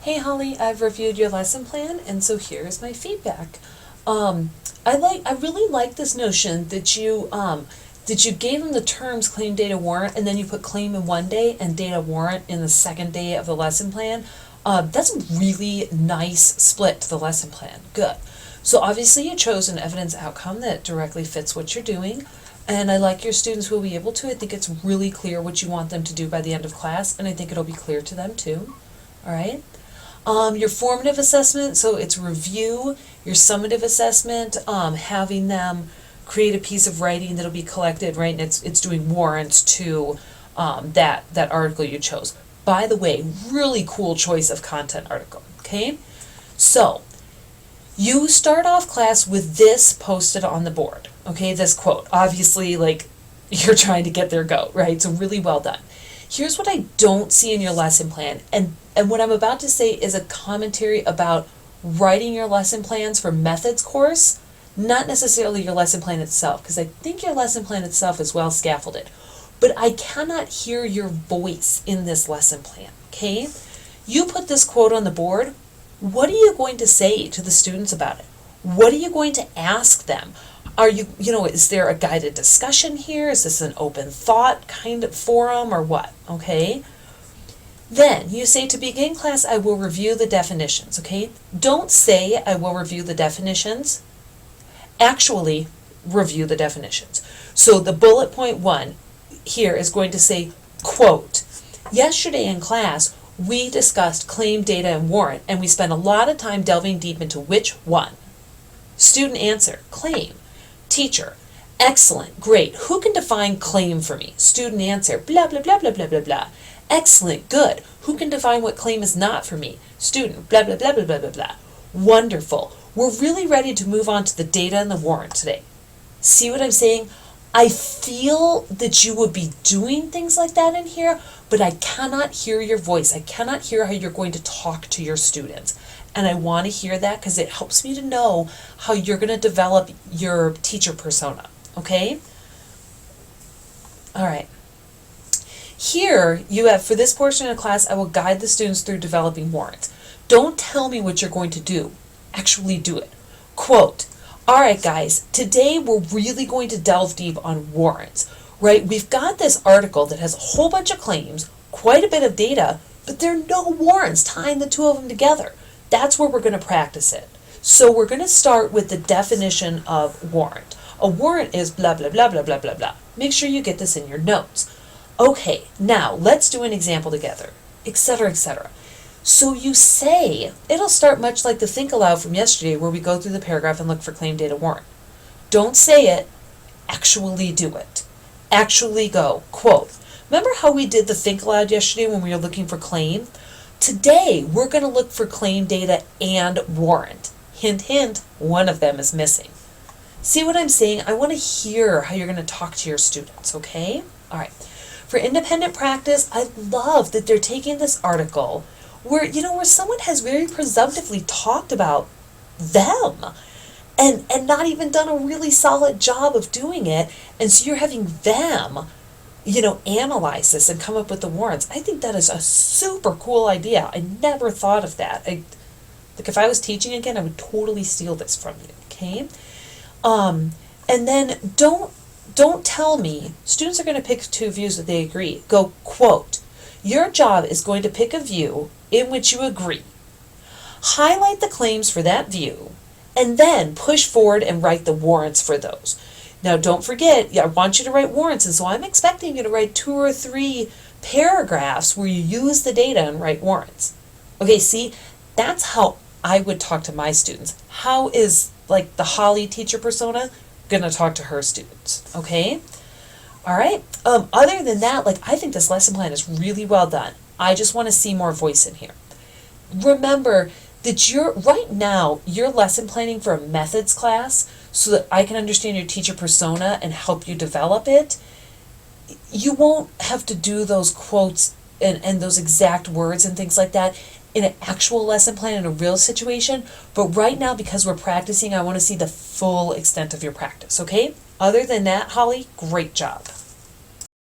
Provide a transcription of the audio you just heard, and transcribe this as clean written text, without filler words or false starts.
Hey Holly, I've reviewed your lesson plan, and so here's my feedback. I really like this notion that you gave them the terms claim, data, warrant, and then you put claim in one day and data warrant in the second day of the lesson plan. That's a really nice split to the lesson plan. Good. So obviously you chose an evidence outcome that directly fits what you're doing, and I like your students will be able to. I think it's really clear what you want them to do by the end of class, and I think it'll be clear to them too. All right. Your formative assessment, so it's review. Your summative assessment, having them create a piece of writing that'll be collected, right? And it's doing warrants to that article you chose. By the way, really cool choice of content article. Okay, so you start off class with this posted on the board. Okay, this quote. Obviously, like you're trying to get their goat, right? So really well done. Here's what I don't see in your lesson plan, and what I'm about to say is a commentary about writing your lesson plans for methods course, not necessarily your lesson plan itself, because I think your lesson plan itself is well scaffolded. But I cannot hear your voice in this lesson plan, okay? You put this quote on the board. What are you going to say to the students about it? What are you going to ask them? Are you, is there a guided discussion here? Is this an open thought kind of forum or what? Okay. Then you say, to begin class, I will review the definitions. Okay. Don't say I will review the definitions. Actually, review the definitions. So the bullet point 1 here is going to say, quote, yesterday in class, we discussed claim, data, and warrant, and we spent a lot of time delving deep into which one. Student answer, claim. Teacher, excellent, great. Who can define claim for me? Student answer, blah, blah, blah, blah, blah, blah, blah. Excellent, good. Who can define what claim is not for me? Student, blah, blah, blah, blah, blah, blah, blah. Wonderful. We're really ready to move on to the data and the warrant today. See what I'm saying? I feel that you would be doing things like that in here, but I cannot hear your voice. I cannot hear how you're going to talk to your students. And I want to hear that because it helps me to know how you're going to develop your teacher persona. Okay? All right. Here you have, for this portion of class, I will guide the students through developing warrants. Don't tell me what you're going to do. Actually do it. Quote, all right, guys, today we're really going to delve deep on warrants, right? We've got this article that has a whole bunch of claims, quite a bit of data, but there are no warrants tying the two of them together. That's where we're going to practice it. So we're going to start with the definition of warrant. A warrant is blah, blah, blah, blah, blah, blah, blah. Make sure you get this in your notes. Okay, now let's do an example together, etc., etc. So you say, it'll start much like the think aloud from yesterday where we go through the paragraph and look for claim, data, warrant. Don't say it, actually do it. Actually go, quote. Remember how we did the think aloud yesterday when we were looking for claim? Today, we're going to look for claim, data, and warrant. Hint, hint, one of them is missing. See what I'm saying? I want to hear how you're going to talk to your students, okay? All right. For independent practice, I love that they're taking this article where someone has very presumptively talked about them and not even done a really solid job of doing it. And so you're having them analyze this and come up with the warrants. I think that is a super cool idea. I never thought of that. If I was teaching again, I would totally steal this from you, okay? And then don't tell me, students are going to pick two views that they agree. Go, quote, your job is going to pick a view in which you agree. Highlight the claims for that view, and then push forward and write the warrants for those. Now, don't forget, I want you to write warrants, and so I'm expecting you to write 2 or 3 paragraphs where you use the data and write warrants. Okay, see, that's how I would talk to my students. How is, the Holly teacher persona going to talk to her students? Okay? All right? Other than that, I think this lesson plan is really well done. I just want to see more voice in here. Remember that right now, you're lesson planning for a methods class, so that I can understand your teacher persona and help you develop it. You won't have to do those quotes and those exact words and things like that in an actual lesson plan in a real situation. But right now, because we're practicing, I want to see the full extent of your practice, okay? Other than that, Holly, great job.